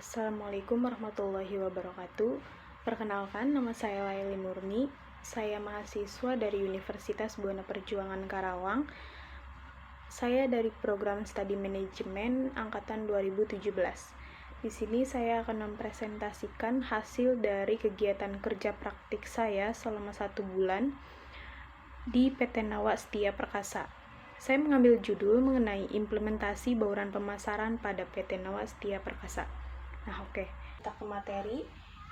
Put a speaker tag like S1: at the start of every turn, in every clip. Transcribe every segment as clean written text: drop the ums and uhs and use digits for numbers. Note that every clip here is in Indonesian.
S1: Assalamualaikum warahmatullahi wabarakatuh. Perkenalkan, nama saya Laili Murni. Saya mahasiswa dari Universitas Buana Perjuangan Karawang. Saya dari program Studi Manajemen angkatan 2017. Di sini saya akan mempresentasikan hasil dari kegiatan kerja praktik saya selama 1 bulan di PT Nawa Setia Perkasa. Saya mengambil judul mengenai implementasi bauran pemasaran pada PT Nawa Setia Perkasa. Kita ke materi.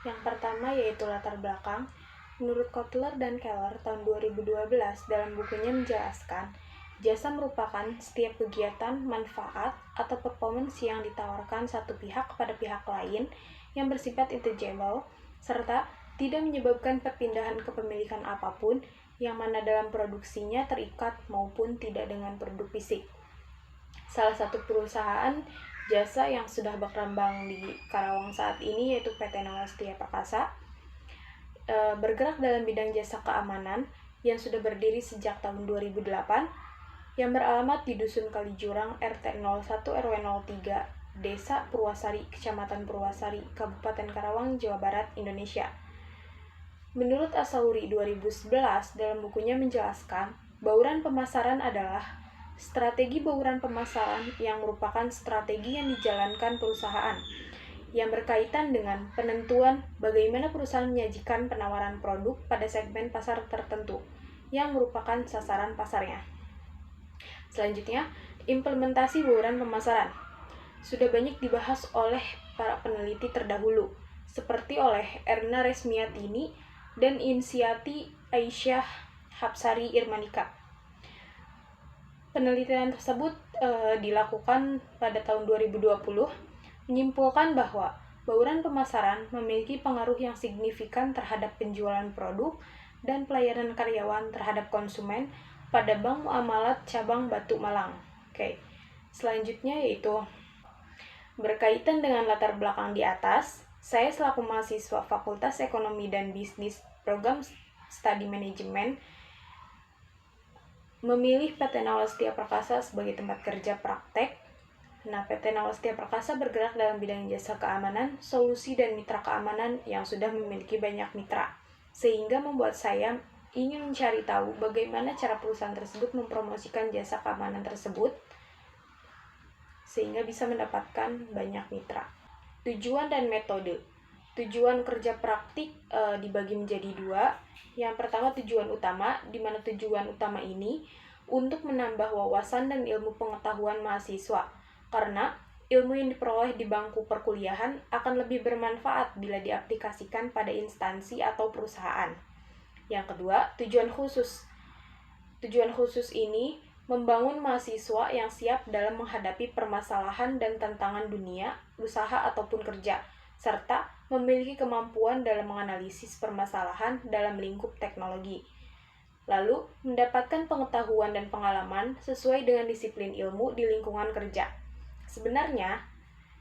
S1: Yang pertama yaitu latar belakang. Menurut Kotler dan Keller tahun 2012 dalam bukunya menjelaskan, jasa merupakan setiap kegiatan, manfaat, atau performance yang ditawarkan satu pihak kepada pihak lain yang bersifat intangible, serta tidak menyebabkan perpindahan kepemilikan apapun yang mana dalam produksinya terikat maupun tidak dengan produk fisik. Salah satu perusahaan jasa yang sudah berkembang di Karawang saat ini yaitu PT Nawa Setia Perkasa, bergerak dalam bidang jasa keamanan yang sudah berdiri sejak tahun 2008, yang beralamat di Dusun Kalijurang RT 01 RW 03, Desa Purwasari, Kecamatan Purwasari, Kabupaten Karawang, Jawa Barat, Indonesia. Menurut Asauri 2011 dalam bukunya menjelaskan, bauran pemasaran adalah strategi bauran pemasaran yang merupakan strategi yang dijalankan perusahaan yang berkaitan dengan penentuan bagaimana perusahaan menyajikan penawaran produk pada segmen pasar tertentu yang merupakan sasaran pasarnya. Selanjutnya, implementasi bauran pemasaran sudah banyak dibahas oleh para peneliti terdahulu, seperti oleh Erna Resmiatini dan Insiati Aisyah Hapsari Irmanika. Penelitian tersebut dilakukan pada tahun 2020, menyimpulkan bahwa bauran pemasaran memiliki pengaruh yang signifikan terhadap penjualan produk dan pelayanan karyawan terhadap konsumen pada Bank Muamalat Cabang Batu Malang. Selanjutnya yaitu berkaitan dengan latar belakang di atas, saya selaku mahasiswa Fakultas Ekonomi dan Bisnis Program Studi Manajemen memilih PT Nawa Setia Perkasa sebagai tempat kerja praktek. PT Nawa Setia Perkasa bergerak dalam bidang jasa keamanan, solusi dan mitra keamanan yang sudah memiliki banyak mitra, sehingga membuat saya ingin mencari tahu bagaimana cara perusahaan tersebut mempromosikan jasa keamanan tersebut sehingga bisa mendapatkan banyak mitra. Tujuan dan metode. Tujuan kerja praktik dibagi menjadi 2. Yang pertama tujuan utama, di mana tujuan utama ini untuk menambah wawasan dan ilmu pengetahuan mahasiswa, karena ilmu yang diperoleh di bangku perkuliahan akan lebih bermanfaat bila diaplikasikan pada instansi atau perusahaan. Yang kedua, tujuan khusus. Tujuan khusus ini membangun mahasiswa yang siap dalam menghadapi permasalahan dan tantangan dunia, usaha ataupun kerja, serta memiliki kemampuan dalam menganalisis permasalahan dalam lingkup teknologi. Lalu, mendapatkan pengetahuan dan pengalaman sesuai dengan disiplin ilmu di lingkungan kerja. Sebenarnya,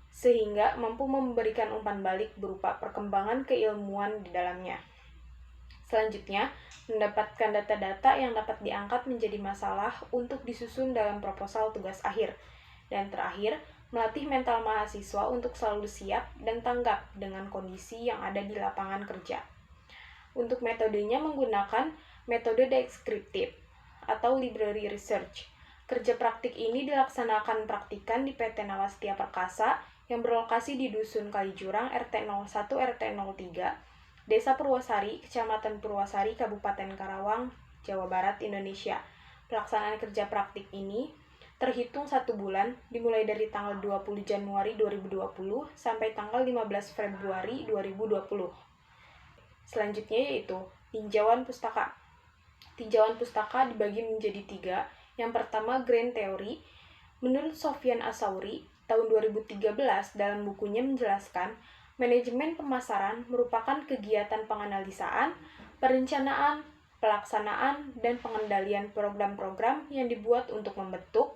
S1: sehingga mampu memberikan umpan balik berupa perkembangan keilmuan di dalamnya. Selanjutnya, mendapatkan data-data yang dapat diangkat menjadi masalah untuk disusun dalam proposal tugas akhir. Dan terakhir, melatih mental mahasiswa untuk selalu siap dan tanggap dengan kondisi yang ada di lapangan kerja. Untuk metodenya menggunakan metode deskriptif atau library research. Kerja praktik ini dilaksanakan praktikan di PT Nawa Setia Perkasa yang berlokasi di Dusun Kalijurang RT 01 RT 03, Desa Purwasari, Kecamatan Purwasari, Kabupaten Karawang, Jawa Barat, Indonesia. Pelaksanaan kerja praktik ini terhitung 1 bulan, dimulai dari tanggal 20 Januari 2020 sampai tanggal 15 Februari 2020. Selanjutnya yaitu tinjauan pustaka. Tinjauan pustaka dibagi menjadi 3. Yang pertama, Grand Theory. Menurut Sofyan Asauri, tahun 2013 dalam bukunya menjelaskan, manajemen pemasaran merupakan kegiatan penganalisaan, perencanaan, pelaksanaan, dan pengendalian program-program yang dibuat untuk membentuk,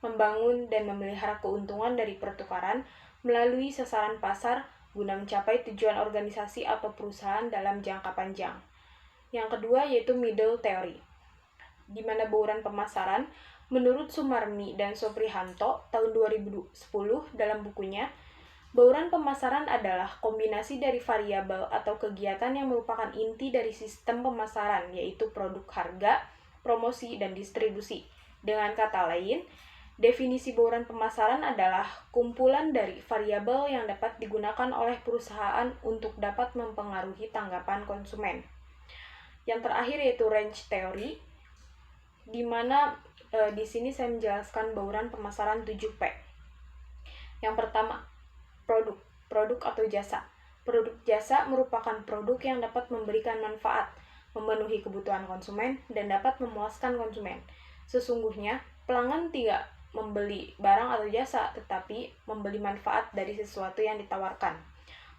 S1: membangun, dan memelihara keuntungan dari pertukaran melalui sasaran pasar guna mencapai tujuan organisasi atau perusahaan dalam jangka panjang. Yang kedua yaitu Middle Theory, di mana bauran pemasaran menurut Sumarmi dan Soprihanto tahun 2010 dalam bukunya Bauran pemasaran adalah kombinasi dari variabel atau kegiatan yang merupakan inti dari sistem pemasaran, yaitu produk, harga, promosi, dan distribusi. Dengan kata lain, definisi bauran pemasaran adalah kumpulan dari variabel yang dapat digunakan oleh perusahaan untuk dapat mempengaruhi tanggapan konsumen. Yang terakhir yaitu range theory, di mana di sini saya menjelaskan bauran pemasaran 7P. Yang pertama, produk atau jasa. Produk jasa merupakan produk yang dapat memberikan manfaat, memenuhi kebutuhan konsumen, dan dapat memuaskan konsumen. Sesungguhnya, pelanggan tidak membeli barang atau jasa, tetapi membeli manfaat dari sesuatu yang ditawarkan.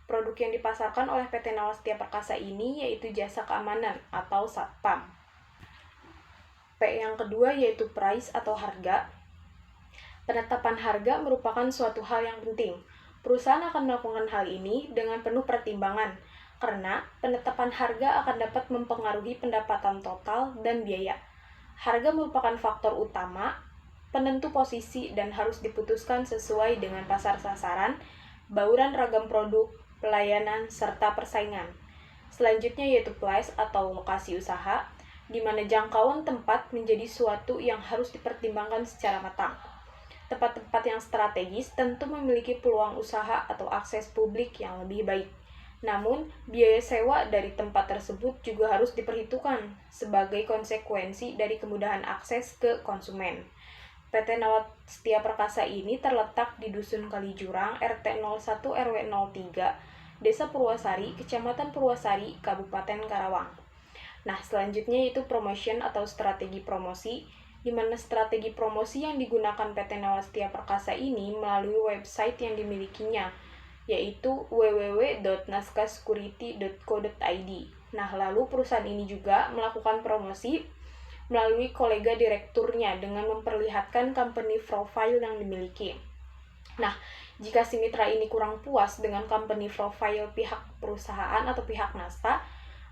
S1: Produk yang dipasarkan oleh PT Nawastia Perkasa ini yaitu jasa keamanan atau satpam. P yang kedua yaitu price atau harga. Penetapan harga merupakan suatu hal yang penting. Perusahaan akan melakukan hal ini dengan penuh pertimbangan, karena penetapan harga akan dapat mempengaruhi pendapatan total dan biaya. Harga merupakan faktor utama, penentu posisi, dan harus diputuskan sesuai dengan pasar sasaran, bauran ragam produk, pelayanan, serta persaingan. Selanjutnya yaitu place atau lokasi usaha, di mana jangkauan tempat menjadi suatu yang harus dipertimbangkan secara matang. Tempat-tempat yang strategis tentu memiliki peluang usaha atau akses publik yang lebih baik. Namun, biaya sewa dari tempat tersebut juga harus diperhitungkan sebagai konsekuensi dari kemudahan akses ke konsumen. PT Nawastia Perkasa ini terletak di Dusun Kalijurang, RT 01 RW 03, Desa Purwasari, Kecamatan Purwasari, Kabupaten Karawang. Nah, selanjutnya yaitu promotion atau strategi promosi, di mana strategi promosi yang digunakan PT Nawastia Perkasa ini melalui website yang dimilikinya, yaitu www.naskahsecurity.co.id. Nah, lalu perusahaan ini juga melakukan promosi melalui kolega direkturnya dengan memperlihatkan company profile yang dimiliki. Nah, jika si mitra ini kurang puas dengan company profile pihak perusahaan atau pihak NASTA,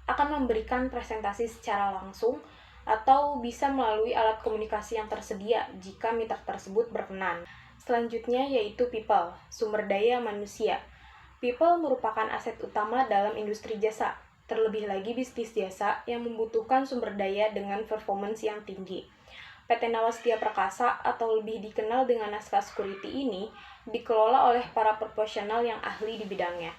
S1: akan memberikan presentasi secara langsung atau bisa melalui alat komunikasi yang tersedia jika mitra tersebut berkenan. Selanjutnya yaitu people, sumber daya manusia. People merupakan aset utama dalam industri jasa, terlebih lagi bisnis jasa yang membutuhkan sumber daya dengan performance yang tinggi. PT Nawastia Perkasa atau lebih dikenal dengan Naskah Security ini dikelola oleh para profesional yang ahli di bidangnya.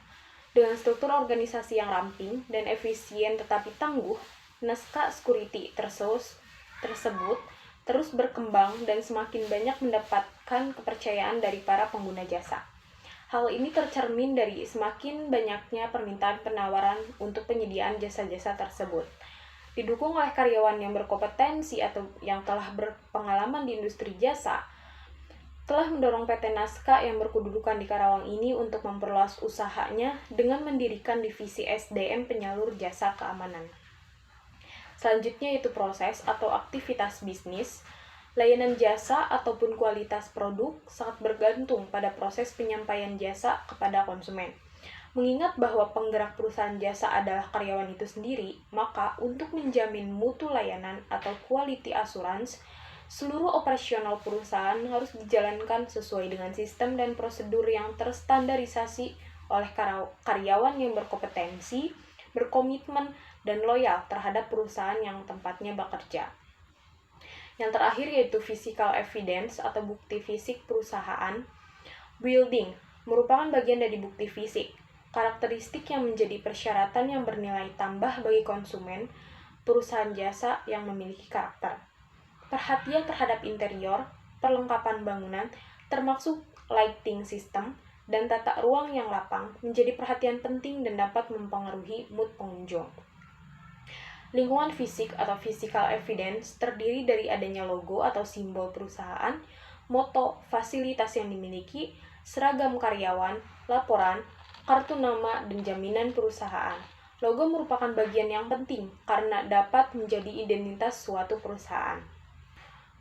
S1: Dengan struktur organisasi yang ramping dan efisien tetapi tangguh, Naskah Security tersebut terus berkembang dan semakin banyak mendapatkan kepercayaan dari para pengguna jasa. Hal ini tercermin dari semakin banyaknya permintaan penawaran untuk penyediaan jasa-jasa tersebut. Didukung oleh karyawan yang berkompetensi atau yang telah berpengalaman di industri jasa, telah mendorong PT Naskah yang berkedudukan di Karawang ini untuk memperluas usahanya dengan mendirikan divisi SDM penyalur jasa keamanan. Selanjutnya yaitu proses atau aktivitas bisnis. Layanan jasa ataupun kualitas produk sangat bergantung pada proses penyampaian jasa kepada konsumen. Mengingat bahwa penggerak perusahaan jasa adalah karyawan itu sendiri, maka untuk menjamin mutu layanan atau quality assurance, seluruh operasional perusahaan harus dijalankan sesuai dengan sistem dan prosedur yang terstandarisasi oleh karyawan yang berkompetensi, berkomitmen, dan loyal terhadap perusahaan yang tempatnya bekerja. Yang terakhir yaitu physical evidence atau bukti fisik perusahaan. Building merupakan bagian dari bukti fisik, karakteristik yang menjadi persyaratan yang bernilai tambah bagi konsumen perusahaan jasa yang memiliki karakter. Perhatian terhadap interior, perlengkapan bangunan, termasuk lighting system, dan tata ruang yang lapang menjadi perhatian penting dan dapat mempengaruhi mood pengunjung. Lingkungan fisik atau physical evidence terdiri dari adanya logo atau simbol perusahaan, moto, fasilitas yang dimiliki, seragam karyawan, laporan, kartu nama, dan jaminan perusahaan. Logo merupakan bagian yang penting karena dapat menjadi identitas suatu perusahaan.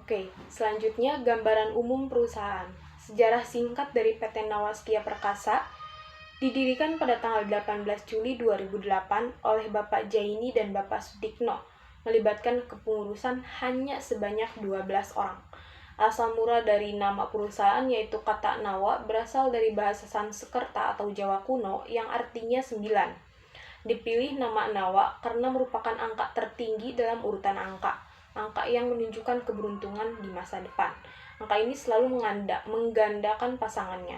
S1: Oke, selanjutnya gambaran umum perusahaan. Sejarah singkat dari PT Nawastia Perkasa didirikan pada tanggal 18 Juli 2008 oleh Bapak Jaini dan Bapak Sudikno, melibatkan kepengurusan hanya sebanyak 12 orang. Asal mula dari nama perusahaan yaitu kata Nawa berasal dari bahasa Sanskerta atau Jawa kuno yang artinya 9. Dipilih nama Nawa karena merupakan angka tertinggi dalam urutan angka yang menunjukkan keberuntungan di masa depan. Angka ini selalu menggandakan pasangannya.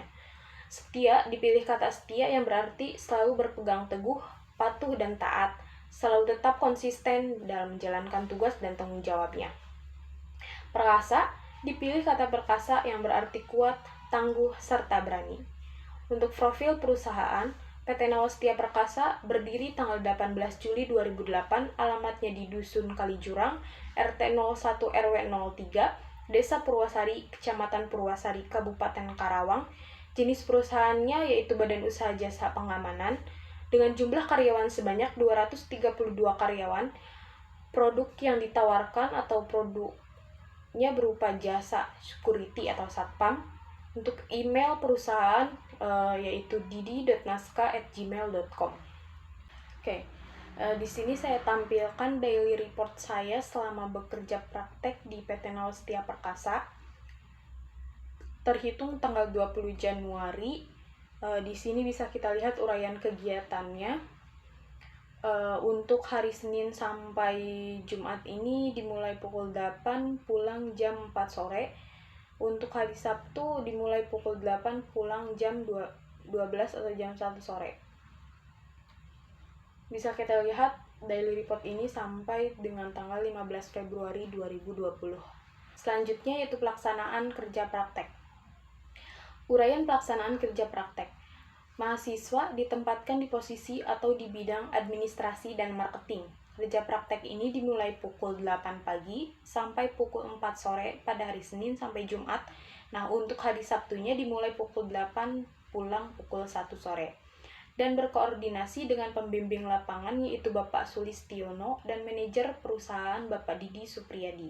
S1: Setia dipilih kata setia yang berarti selalu berpegang teguh, patuh dan taat, selalu tetap konsisten dalam menjalankan tugas dan tanggung jawabnya. Perkasa dipilih kata perkasa yang berarti kuat, tangguh, serta berani. Untuk profil perusahaan, PT Nawa Setia Perkasa berdiri tanggal 18 Juli 2008, alamatnya di Dusun Kalijurang, RT 01 RW 03, Desa Purwasari, Kecamatan Purwasari, Kabupaten Karawang. Jenis perusahaannya yaitu Badan Usaha Jasa Pengamanan, dengan jumlah karyawan sebanyak 232 karyawan. Produk yang ditawarkan atau produknya berupa jasa security atau satpam. Untuk email perusahaan yaitu didi.naska@gmail.com. Oke, di sini saya tampilkan daily report saya selama bekerja praktek di PT Nawa Setia Perkasa. Terhitung tanggal 20 Januari, di sini bisa kita lihat uraian kegiatannya. Untuk hari Senin sampai Jumat ini dimulai pukul 8, pulang jam 4 sore. Untuk hari Sabtu dimulai pukul 8, pulang jam 12 atau jam 1 sore. Bisa kita lihat daily report ini sampai dengan tanggal 15 Februari 2020. Selanjutnya yaitu pelaksanaan kerja praktek. Uraian pelaksanaan kerja praktek. Mahasiswa ditempatkan di posisi atau di bidang administrasi dan marketing. Kerja praktek ini dimulai pukul 8 pagi sampai pukul 4 sore pada hari Senin sampai Jumat. Nah, untuk hari Sabtunya dimulai pukul 8, pulang pukul 1 sore. Dan berkoordinasi dengan pembimbing lapangan yaitu Bapak Sulistiono dan manajer perusahaan Bapak Didi Supriyadi.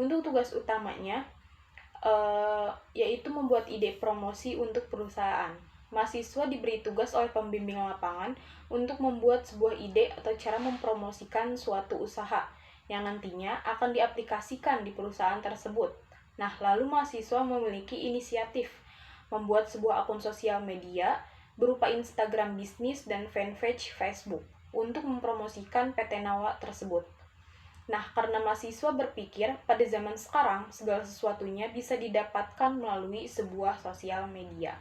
S1: Untuk tugas utamanya yaitu membuat ide promosi untuk perusahaan. Mahasiswa diberi tugas oleh pembimbing lapangan untuk membuat sebuah ide atau cara mempromosikan suatu usaha yang nantinya akan diaplikasikan di perusahaan tersebut. Nah, lalu mahasiswa memiliki inisiatif membuat sebuah akun sosial media berupa Instagram bisnis dan fanpage Facebook untuk mempromosikan PT Nawa tersebut. Nah, karena mahasiswa berpikir pada zaman sekarang segala sesuatunya bisa didapatkan melalui sebuah sosial media.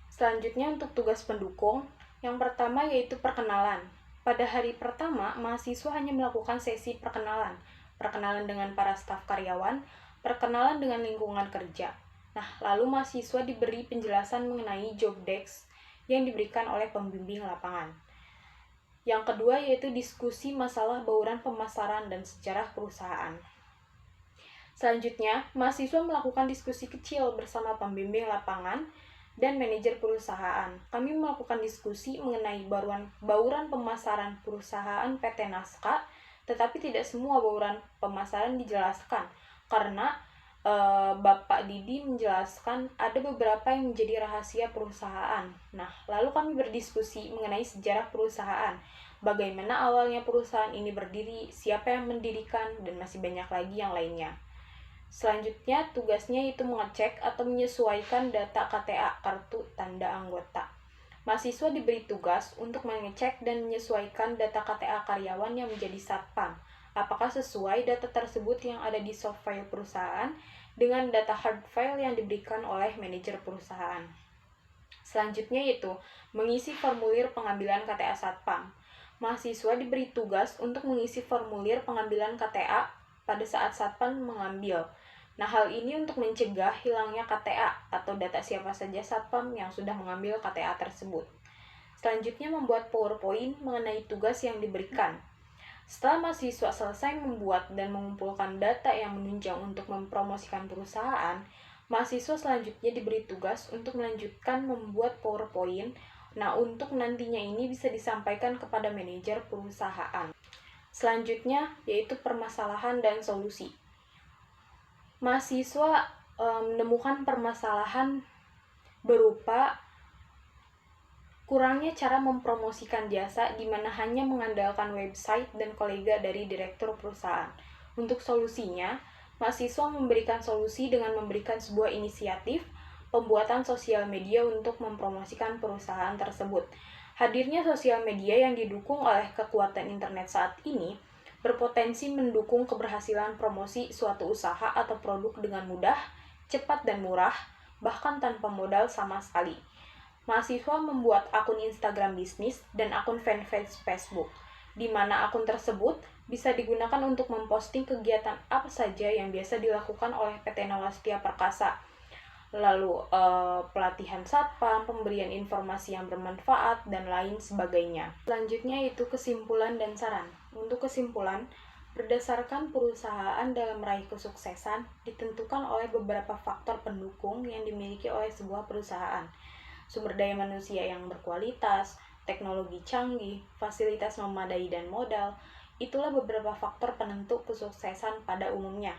S1: Selanjutnya untuk tugas pendukung, yang pertama yaitu perkenalan. Pada hari pertama, mahasiswa hanya melakukan sesi perkenalan dengan para staf karyawan, perkenalan dengan lingkungan kerja. Nah, lalu mahasiswa diberi penjelasan mengenai job desk yang diberikan oleh pembimbing lapangan. Yang kedua yaitu diskusi masalah bauran pemasaran dan sejarah perusahaan. Selanjutnya, mahasiswa melakukan diskusi kecil bersama pembimbing lapangan dan manajer perusahaan. Kami melakukan diskusi mengenai bauran pemasaran perusahaan PT Naska, tetapi tidak semua bauran pemasaran dijelaskan karena Bapak Didi menjelaskan ada beberapa yang menjadi rahasia perusahaan. Nah, lalu kami berdiskusi mengenai sejarah perusahaan, bagaimana awalnya perusahaan ini berdiri, siapa yang mendirikan, dan masih banyak lagi yang lainnya. Selanjutnya, tugasnya itu mengecek atau menyesuaikan data KTA, kartu tanda anggota. Mahasiswa diberi tugas untuk mengecek dan menyesuaikan data KTA karyawan yang menjadi satpam. Apakah sesuai data tersebut yang ada di soft file perusahaan dengan data hard file yang diberikan oleh manajer perusahaan. Selanjutnya yaitu mengisi formulir pengambilan KTA satpam. Mahasiswa diberi tugas untuk mengisi formulir pengambilan KTA pada saat satpam mengambil. Nah, hal ini untuk mencegah hilangnya KTA atau data siapa saja satpam yang sudah mengambil KTA tersebut. Selanjutnya membuat PowerPoint mengenai tugas yang diberikan. Setelah mahasiswa selesai membuat dan mengumpulkan data yang menunjang untuk mempromosikan perusahaan, mahasiswa selanjutnya diberi tugas untuk melanjutkan membuat PowerPoint. Nah, untuk nantinya ini bisa disampaikan kepada manajer perusahaan. Selanjutnya yaitu permasalahan dan solusi. Mahasiswa menemukan permasalahan berupa kurangnya cara mempromosikan jasa di mana hanya mengandalkan website dan kolega dari direktur perusahaan. Untuk solusinya, mahasiswa memberikan solusi dengan memberikan sebuah inisiatif pembuatan sosial media untuk mempromosikan perusahaan tersebut. Hadirnya sosial media yang didukung oleh kekuatan internet saat ini berpotensi mendukung keberhasilan promosi suatu usaha atau produk dengan mudah, cepat dan murah, bahkan tanpa modal sama sekali. Mahasiswa membuat akun Instagram bisnis dan akun fanpage Facebook, di mana akun tersebut bisa digunakan untuk memposting kegiatan apa saja yang biasa dilakukan oleh PT Nawastia Perkasa. Lalu pelatihan satpam, pemberian informasi yang bermanfaat, dan lain sebagainya. Selanjutnya itu kesimpulan dan saran. Untuk kesimpulan, berdasarkan perusahaan dalam meraih kesuksesan ditentukan oleh beberapa faktor pendukung yang dimiliki oleh sebuah perusahaan. Sumber daya manusia yang berkualitas, teknologi canggih, fasilitas memadai dan modal, itulah beberapa faktor penentu kesuksesan pada umumnya.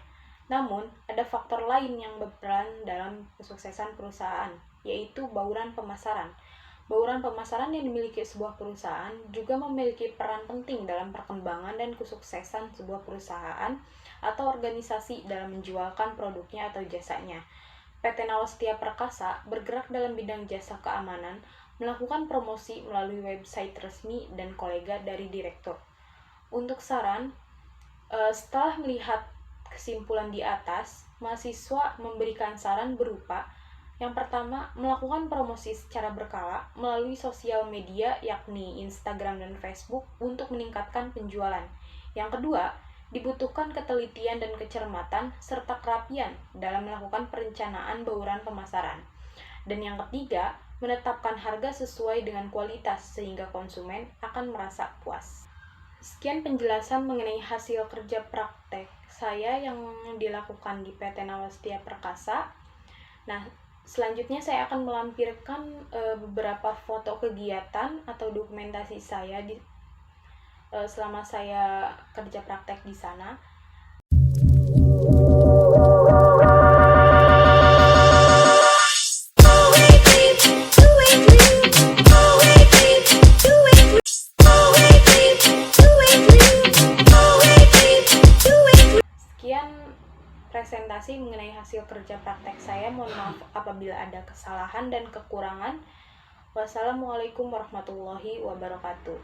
S1: Namun, ada faktor lain yang berperan dalam kesuksesan perusahaan, yaitu bauran pemasaran. Bauran pemasaran yang dimiliki sebuah perusahaan juga memiliki peran penting dalam perkembangan dan kesuksesan sebuah perusahaan atau organisasi dalam menjualkan produknya atau jasanya. PT Nawastia Perkasa bergerak dalam bidang jasa keamanan, melakukan promosi melalui website resmi dan kolega dari direktur. Untuk saran, setelah melihat kesimpulan di atas, mahasiswa memberikan saran berupa: yang pertama, melakukan promosi secara berkala melalui sosial media yakni Instagram dan Facebook untuk meningkatkan penjualan. Yang kedua, dibutuhkan ketelitian dan kecermatan serta kerapian dalam melakukan perencanaan bauran pemasaran. Dan yang ketiga, menetapkan harga sesuai dengan kualitas sehingga konsumen akan merasa puas. Sekian penjelasan mengenai hasil kerja praktek saya yang dilakukan di PT Nawastia Perkasa. Nah, selanjutnya saya akan melampirkan beberapa foto kegiatan atau dokumentasi saya selama saya kerja praktek di sana. Sekian presentasi mengenai hasil kerja praktek saya. Mohon maaf apabila ada kesalahan dan kekurangan. Wassalamualaikum warahmatullahi wabarakatuh.